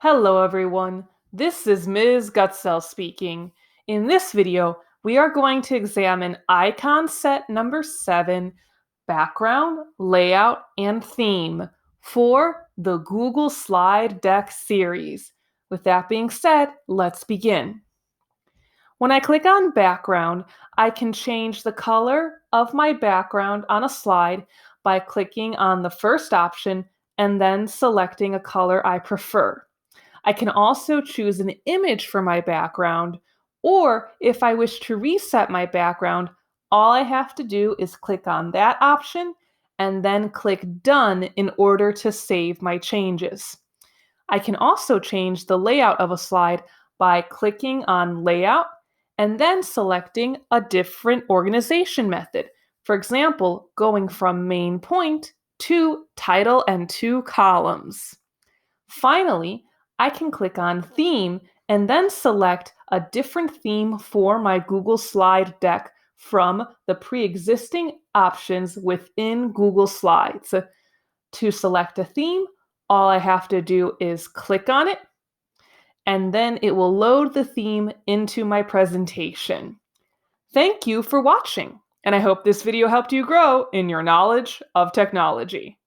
Hello everyone, this is Ms. Gutsell speaking. In this video, we are going to examine icon set number 7, background, layout, and theme for the Google Slide Deck series. With that being said, let's begin. When I click on background, I can change the color of my background on a slide by clicking on the first option and then selecting a color I prefer. I can also choose an image for my background, or if I wish to reset my background, all I have to do is click on that option and then click Done in order to save my changes. I can also change the layout of a slide by clicking on Layout and then selecting a different organization method. For example, going from main point to title and 2 columns. Finally, I can click on Theme and then select a different theme for my Google Slide Deck from the pre-existing options within Google Slides. To select a theme, all I have to do is click on it, and then it will load the theme into my presentation. Thank you for watching, and I hope this video helped you grow in your knowledge of technology.